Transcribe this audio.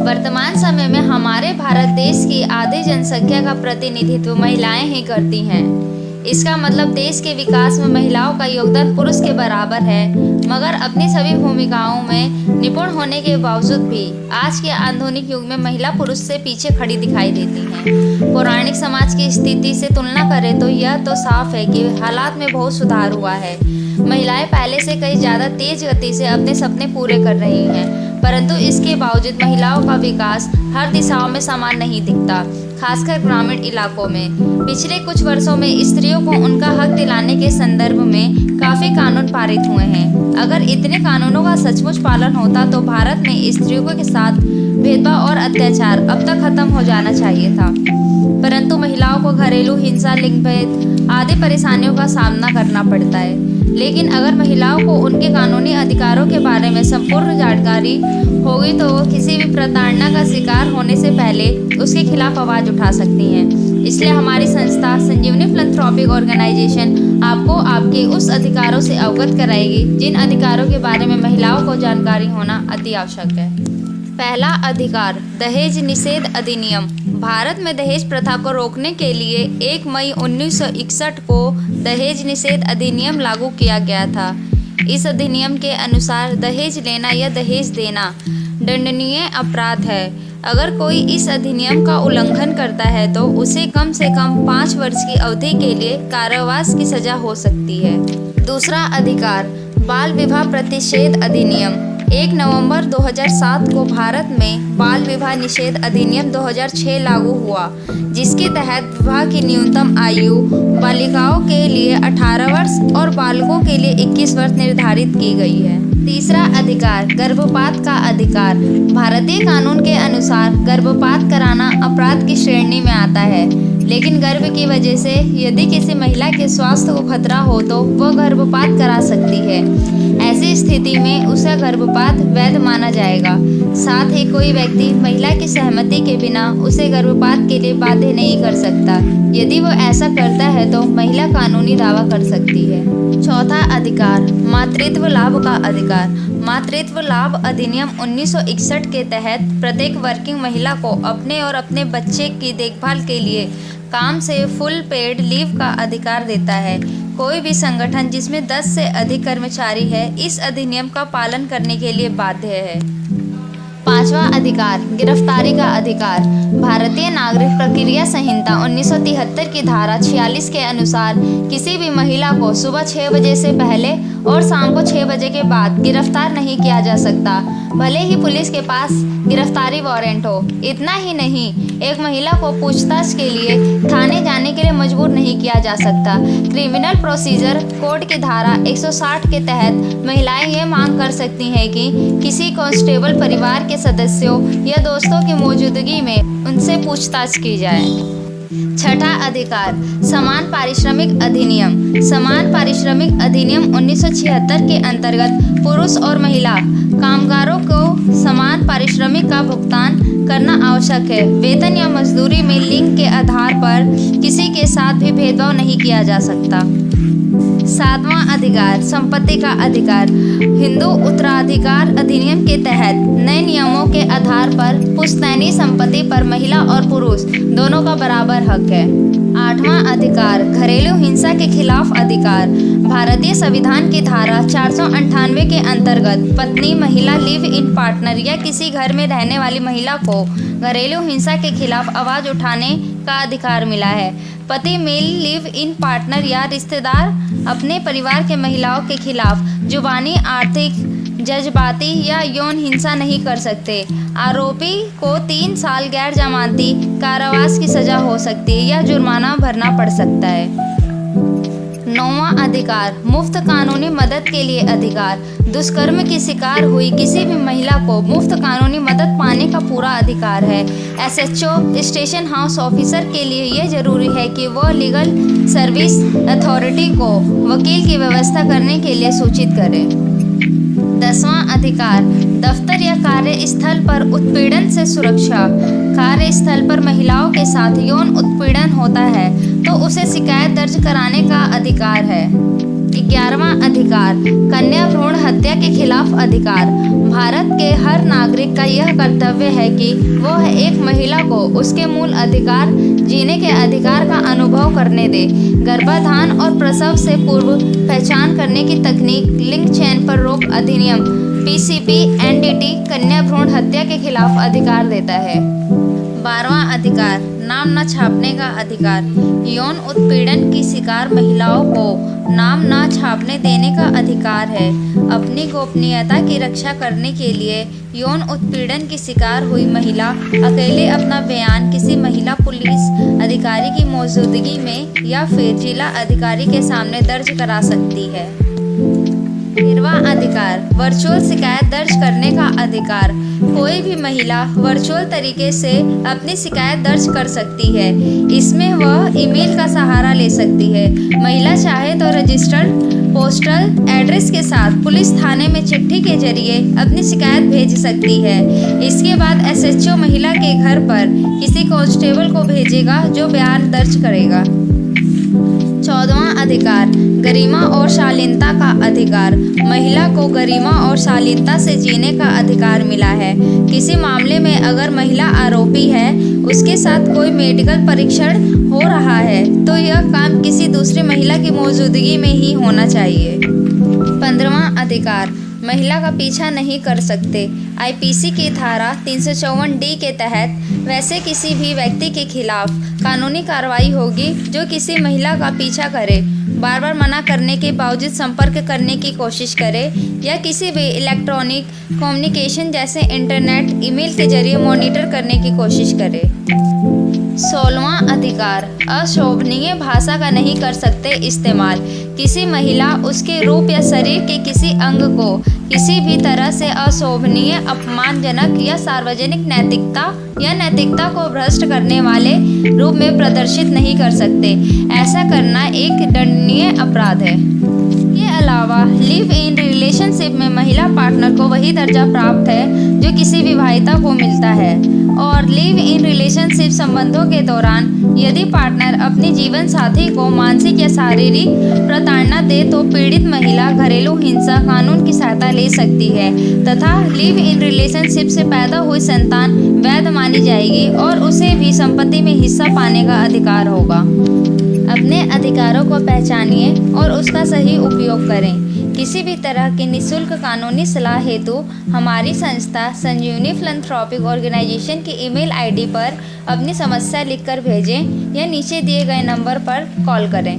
वर्तमान समय में हमारे भारत देश की आधी जनसंख्या का प्रतिनिधित्व महिलाएं ही करती हैं। इसका मतलब देश के विकास में महिलाओं का योगदान पुरुष के बराबर है, मगर अपनी सभी भूमिकाओं में निपुण होने के बावजूद भी आज के आधुनिक युग में महिला पुरुष से पीछे खड़ी दिखाई देती हैं। पौराणिक समाज की स्थिति से तुलना करें तो यह तो साफ है कि हालात में बहुत सुधार हुआ है। महिलाएं पहले से कहीं ज़्यादा तेज गति से अपने सपने पूरे कर रही हैं, परंतु इसके बावजूद महिलाओं का विकास हर दिशाओं में समान नहीं दिखता, खासकर ग्रामीण इलाकों में। पिछले कुछ वर्षों में स्त्रियों को उनका हक दिलाने के संदर्भ में काफ़ी कानून पारित हुए हैं। अगर इतने कानूनों का सचमुच पालन होता तो भारत में स्त्रियों के साथ भेदभाव और अत्याचार अब तक खत्म हो जाना चाहिए था, परंतु महिलाओं को घरेलू हिंसा, लिंग भेद आदि परेशानियों का सामना करना पड़ता है। लेकिन अगर महिलाओं को उनके कानूनी अधिकारों के बारे में संपूर्ण जानकारी होगी तो वो किसी भी प्रताड़ना का शिकार होने से पहले उसके खिलाफ आवाज़ उठा सकती हैं। इसलिए हमारी संस्था संजीवनी फिलैंथ्रोपिक ऑर्गेनाइजेशन आपको आपके उस अधिकारों से अवगत कराएगी जिन अधिकारों के बारे में महिलाओं को जानकारी होना अति आवश्यक है। पहला अधिकार, दहेज निषेध अधिनियम। भारत में दहेज प्रथा को रोकने के लिए 1 मई 1961 को दहेज निषेध अधिनियम लागू किया गया था। इस अधिनियम के अनुसार दहेज लेना या दहेज देना दंडनीय अपराध है। अगर कोई इस अधिनियम का उल्लंघन करता है तो उसे कम से कम 5 वर्ष की अवधि के लिए कारावास की सजा हो सकती है। दूसरा अधिकार, बाल विवाह प्रतिषेध अधिनियम। 1 नवंबर 2007 को भारत में बाल विवाह निषेध अधिनियम 2006 लागू हुआ, जिसके तहत विवाह की न्यूनतम आयु बालिकाओं के लिए 18 वर्ष और बालकों के लिए 21 वर्ष निर्धारित की गई है। तीसरा अधिकार, गर्भपात का अधिकार। भारतीय कानून के अनुसार गर्भपात कराना अपराध की श्रेणी में आता है, लेकिन गर्भ की वजह से यदि किसी महिला के स्वास्थ्य को खतरा हो तो वह गर्भपात करा सकती है। ऐसी स्थिति में उसका गर्भपात वैध माना जाएगा। साथ ही कोई व्यक्ति महिला की सहमति के बिना उसे गर्भपात के लिए बाध्य नहीं कर सकता। यदि वो ऐसा करता है तो महिला कानूनी दावा कर सकती है। चौथा अधिकार, मातृत्व लाभ का अधिकार। मातृत्व लाभ अधिनियम 1961 के तहत प्रत्येक वर्किंग महिला को अपने और अपने बच्चे की देखभाल के लिए काम से फुल पेड लीव का अधिकार देता है। कोई भी संगठन जिसमें 10 से अधिक कर्मचारी है इस अधिनियम का पालन करने के लिए बाध्य है। पांचवा अधिकार, गिरफ्तारी का अधिकार। भारतीय नागरिक प्रक्रिया संहिता 1973 की धारा 46 के अनुसार किसी भी महिला को सुबह 6 बजे से पहले और शाम को 6 बजे के बाद गिरफ्तार नहीं किया जा सकता, भले ही पुलिस के पास गिरफ्तारी वारंट हो। इतना ही नहीं, एक महिला को पूछताछ के लिए थाने जाने के लिए मजबूर नहीं किया जा सकता। क्रिमिनल प्रोसीजर कोड की धारा 160 के तहत महिलाएं ये मांग कर सकती हैं कि किसी कांस्टेबल परिवार के सदस्यों या दोस्तों की मौजूदगी में उनसे पूछताछ की जाए। छठा अधिकार, समान पारिश्रमिक अधिनियम। समान पारिश्रमिक अधिनियम 1976 के अंतर्गत पुरुष और महिला कामगारों को समान पारिश्रमिक का भुगतान करना आवश्यक है। वेतन या मजदूरी में लिंग के आधार पर किसी के साथ भी भेदभाव नहीं किया जा सकता। सातवां अधिकार, संपत्ति का अधिकार। हिंदू उत्तराधिकार अधिनियम के तहत नए नियमों के आधार पर पुश्तैनी संपत्ति पर महिला और पुरुष दोनों का बराबर हक है। आठवां अधिकार, घरेलू हिंसा के खिलाफ अधिकार। भारतीय संविधान की धारा 498 के अंतर्गत पत्नी, महिला, लिव इन पार्टनर या किसी घर में रहने वाली महिला को घरेलू हिंसा के खिलाफ आवाज़ उठाने का अधिकार मिला है। पति, मेल लिव इन पार्टनर या रिश्तेदार अपने परिवार के महिलाओं के खिलाफ जुबानी, आर्थिक, जज्बाती या यौन हिंसा नहीं कर सकते। आरोपी को 3 साल गैर जमानती कारावास की सजा हो सकती है या जुर्माना भरना पड़ सकता है। 9वां अधिकार, मुफ्त कानूनी मदद के लिए अधिकार। दुष्कर्म की शिकार हुई किसी भी महिला को मुफ्त कानूनी मदद पाने का पूरा अधिकार है। SHO स्टेशन हाउस ऑफिसर के लिए यह जरूरी है कि वह लीगल सर्विस अथॉरिटी को वकील की व्यवस्था करने के लिए सूचित करे। 10वां अधिकार, दफ्तर या कार्यस्थल पर उत्पीड़न से सुरक्षा। कार्यस्थल पर महिलाओं के साथ यौन उत्पीड़न होता है तो उसे शिकायत दर्ज कराने का अधिकार है। 11वां अधिकार, कन्या भ्रूण हत्या के खिलाफ अधिकार। भारत के हर नागरिक का यह कर्तव्य है कि वह एक महिला को उसके मूल अधिकार, जीने के अधिकार का अनुभव करने दे। गर्भाधान और प्रसव से पूर्व पहचान करने की तकनीक, लिंग चयन पर रोक अधिनियम पीसीपी एनडीटी कन्या भ्रूण हत्या के खिलाफ अधिकार देता है। 12वां अधिकार, नाम न छापने का अधिकार। यौन उत्पीड़न की शिकार महिलाओं को नाम न छापने देने का अधिकार है। अपनी गोपनीयता की रक्षा करने के लिए यौन उत्पीड़न की शिकार हुई महिला अकेले अपना बयान किसी महिला पुलिस अधिकारी की मौजूदगी में या फिर जिला अधिकारी के सामने दर्ज करा सकती है। 13वां अधिकार, वर्चुअल शिकायत दर्ज करने का अधिकार। कोई भी महिला वर्चुअल तरीके से अपनी शिकायत दर्ज कर सकती है। इसमें वह ईमेल का सहारा ले सकती है। महिला चाहे तो रजिस्टर्ड पोस्टल एड्रेस के साथ पुलिस थाने में चिट्ठी के जरिए अपनी शिकायत भेज सकती है। इसके बाद एसएचओ महिला के घर पर किसी कांस्टेबल को भेजेगा जो बयान दर्ज करेगा। 14वां अधिकार, गरिमा और शालीनता का अधिकार। महिला को गरिमा और शालीनता से जीने का अधिकार मिला है। किसी मामले में अगर महिला आरोपी है, उसके साथ कोई मेडिकल परीक्षण हो रहा है, तो यह काम किसी दूसरी महिला की मौजूदगी में ही होना चाहिए। 15वां अधिकार, महिला का पीछा नहीं कर सकते। आईपीसी की धारा 354D के तहत वैसे किसी भी व्यक्ति के खिलाफ कानूनी कार्रवाई होगी जो किसी महिला का पीछा करे, बार बार मना करने के बावजूद संपर्क करने की कोशिश करे या किसी भी इलेक्ट्रॉनिक कम्युनिकेशन जैसे इंटरनेट, ईमेल के जरिए मॉनिटर करने की कोशिश करे। 16वां अधिकार, अशोभनीय भाषा का नहीं कर सकते इस्तेमाल। किसी महिला उसके रूप या शरीर के किसी अंग को किसी भी तरह से अशोभनीय, अपमानजनक या सार्वजनिक नैतिकता को भ्रष्ट करने वाले रूप में प्रदर्शित नहीं कर सकते। ऐसा करना एक दंडनीय अपराध है। इसके अलावा लिव इन रिलेशनशिप में महिला पार्टनर को वही दर्जा प्राप्त है जो किसी विवाहिता को मिलता है। और लिव इन रिलेशनशिप संबंधों के दौरान यदि पार्टनर अपनी जीवन साथी को मानसिक या शारीरिक प्रताड़ना दे तो पीड़ित महिला घरेलू हिंसा कानून की सहायता ले सकती है तथा लिव इन रिलेशनशिप से पैदा हुई संतान वैध मानी जाएगी और उसे भी संपत्ति में हिस्सा पाने का अधिकार होगा। अपने अधिकारों को पहचानिए और उसका सही उपयोग करें। किसी भी तरह की निःशुल्क कानूनी सलाह हेतु हमारी संस्था संजीवनी फिलैंथ्रोपिक ऑर्गेनाइजेशन की ईमेल आईडी पर अपनी समस्या लिखकर भेजें या नीचे दिए गए नंबर पर कॉल करें।